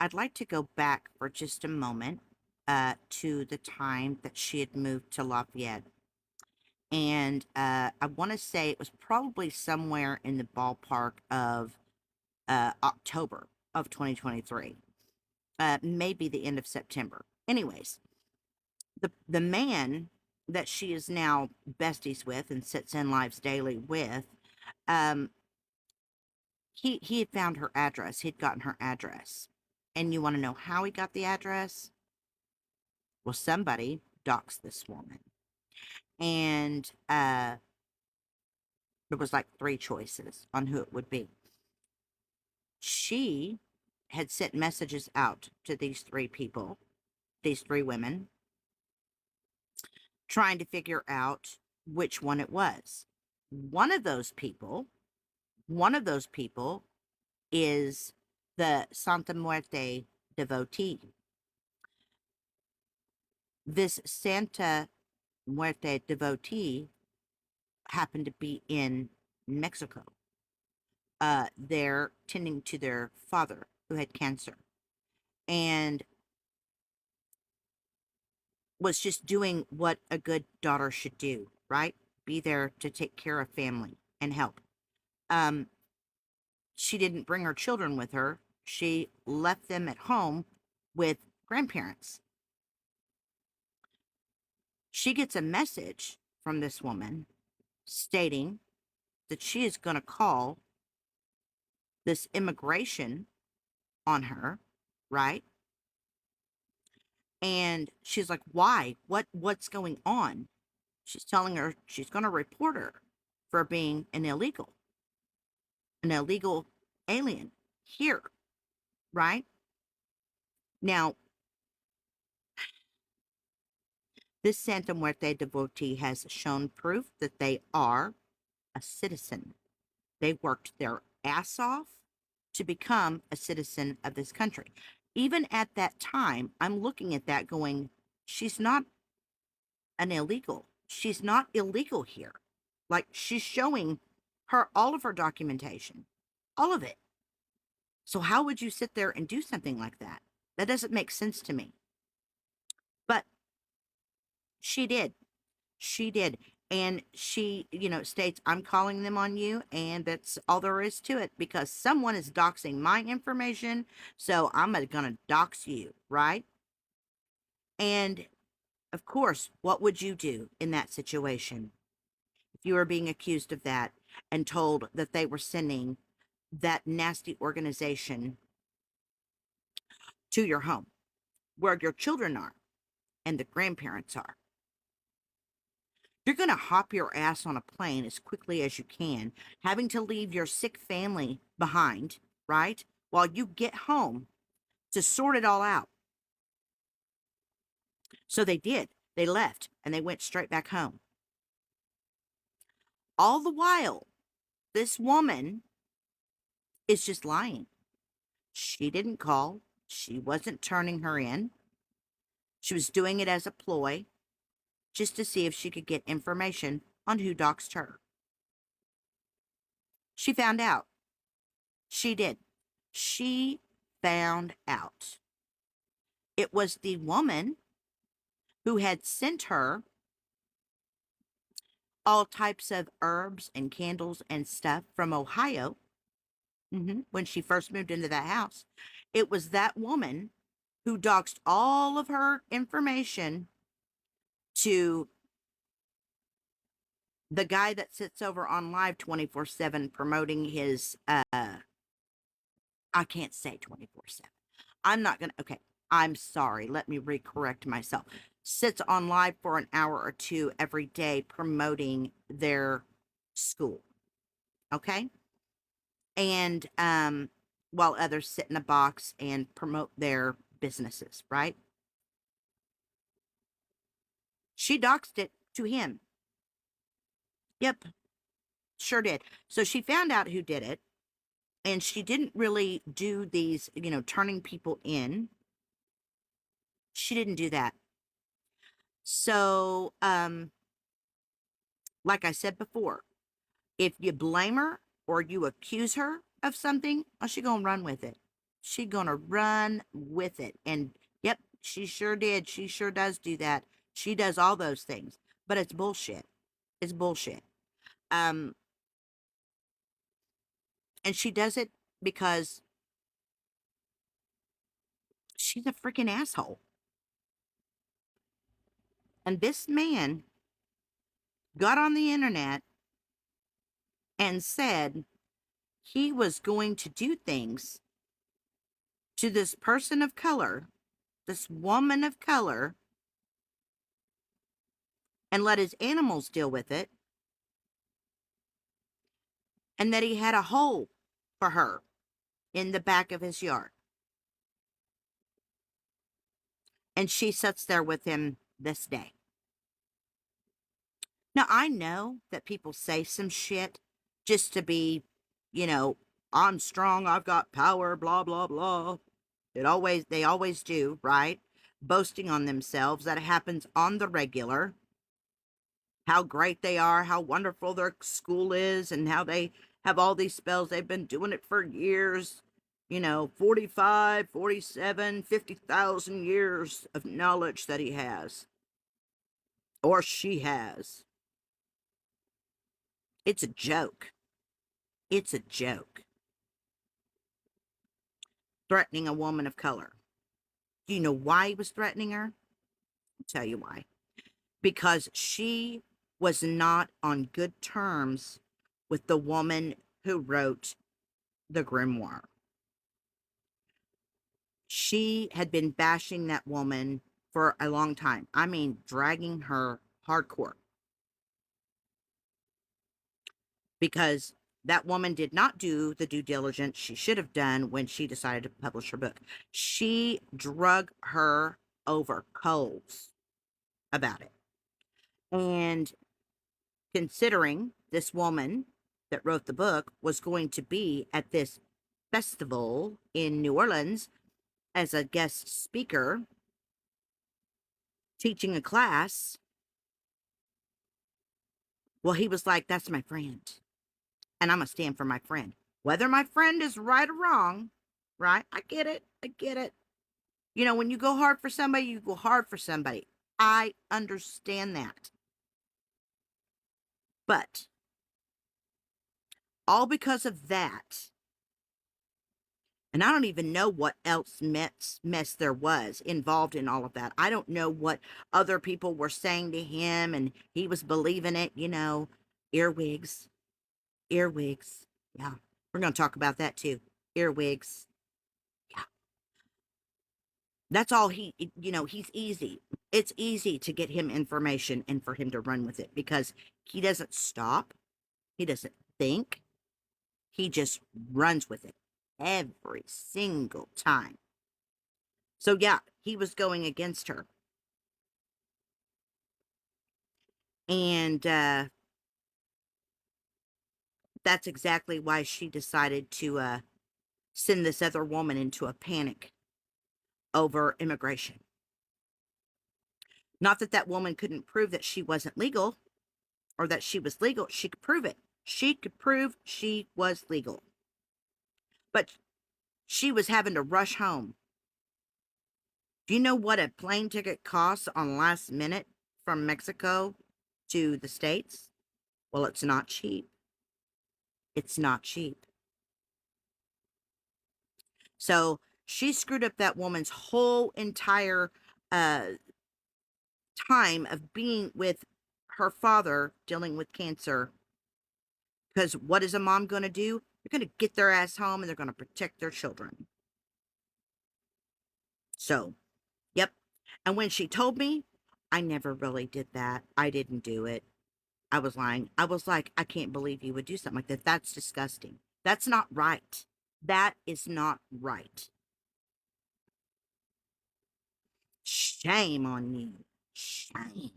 I'd like to go back for just a moment to the time that she had moved to Lafayette. And I want to say it was probably somewhere in the ballpark of October of 2023, maybe the end of September. Anyways, the man that she is now besties with and sits in Lives Daily with, um, he had found her address. He'd gotten her address. And you want to know how he got the address? Well, somebody doxed this woman. And there was like three choices on who it would be. She had sent messages out to these three people, these three women, trying to figure out which one it was. One of those people, one of those people is the Santa Muerte devotee. This Santa Muerte devotee happened to be in Mexico, there tending to their father who had cancer, and was just doing what a good daughter should do, right? Be there to take care of family and help. Um, she didn't bring her children with her. She left them at home with grandparents. She gets a message from this woman stating that she is going to call this immigration on her, right? And she's like, "Why? What's going on?" She's telling her she's going to report her for being an illegal alien here, right? Now, this Santa Muerte devotee has shown proof that they are a citizen. They worked their ass off to become a citizen of this country. Even at that time, I'm looking at that going, she's not an illegal. She's not illegal here. Like, she's showing her all of her documentation, all of it. So how would you sit there and do something like that? That doesn't make sense to me. But she did. She did. And she, states, "I'm calling them on you." And that's all there is to it, because someone is doxing my information. So I'm going to dox you, right? And of course, what would you do in that situation if you were being accused of that and told that they were sending that nasty organization to your home where your children are and the grandparents are? You're going to hop your ass on a plane as quickly as you can, having to leave your sick family behind, right? While you get home to sort it all out. So they did. They left and they went straight back home. All the while, this woman is just lying. She didn't call. She wasn't turning her in. She was doing it as a ploy just to see if she could get information on who doxed her. She found out. She did. She found out. It was the woman who had sent her all types of herbs and candles and stuff from Ohio, when she first moved into that house. It was that woman who doxed all of her information to the guy that sits over on live 24/7 promoting his, I can't say 24/7. I'm not going to, okay, I'm sorry. Let me recorrect myself. Sits on live for an hour or two every day promoting their school. Okay. And, while others sit in a box and promote their businesses, right? She doxed it to him. Yep, sure did. So she found out who did it, and she didn't really do these, turning people in. She didn't do that. So, like I said before, if you blame her or you accuse her of something, well, she gonna run with it. She gonna run with it. And yep, she sure did. She sure does do that. She does all those things. But it's bullshit. It's bullshit. Um, and she does it because she's a freaking asshole. And this man got on the internet and said he was going to do things to this person of color, this woman of color, and let his animals deal with it, and that he had a hole for her in the back of his yard. And she sits there with him this day. Now, I know that people say some shit just to be, you know, I'm strong, I've got power, blah, blah, blah. They always do, right? Boasting on themselves. That happens on the regular. How great they are, how wonderful their school is, and how they have all these spells. They've been doing it for years. 45, 47, 50,000 years of knowledge that he has. Or she has. It's a joke. It's a joke. Threatening a woman of color. Do you know why he was threatening her? I'll tell you why. Because she was not on good terms with the woman who wrote the grimoire. She had been bashing that woman for a long time. I mean, dragging her hardcore. Because that woman did not do the due diligence she should have done when she decided to publish her book. She drug her over coals about it. And considering this woman that wrote the book was going to be at this festival in New Orleans as a guest speaker, teaching a class, well, he was like, that's my friend. And I'm going to stand for my friend. Whether my friend is right or wrong, right? I get it. I get it. When you go hard for somebody, you go hard for somebody. I understand that. But all because of that, and I don't even know what else mess there was involved in all of that. I don't know what other people were saying to him and he was believing it, earwigs, earwigs. Yeah, we're going to talk about that too. Earwigs. Yeah. That's all he's easy. It's easy to get him information and for him to run with it because he doesn't stop. He doesn't think. He just runs with it every single time. So yeah, he was going against her. And that's exactly why she decided to send this other woman into a panic over immigration. Not that that woman couldn't prove that she wasn't legal or that she was legal. She could prove it. She could prove she was legal. But she was having to rush home. Do you know what a plane ticket costs on last minute from Mexico to the States? Well, it's not cheap. It's not cheap. So she screwed up that woman's whole entire time of being with her father dealing with cancer. Because what is a mom going to do? They're going to get their ass home and they're going to protect their children. So, yep. And when she told me, I never really did that. I didn't do it. I was lying. I was like, I can't believe you would do something like that. That's disgusting. That's not right. That is not right. Shame on you. Shame.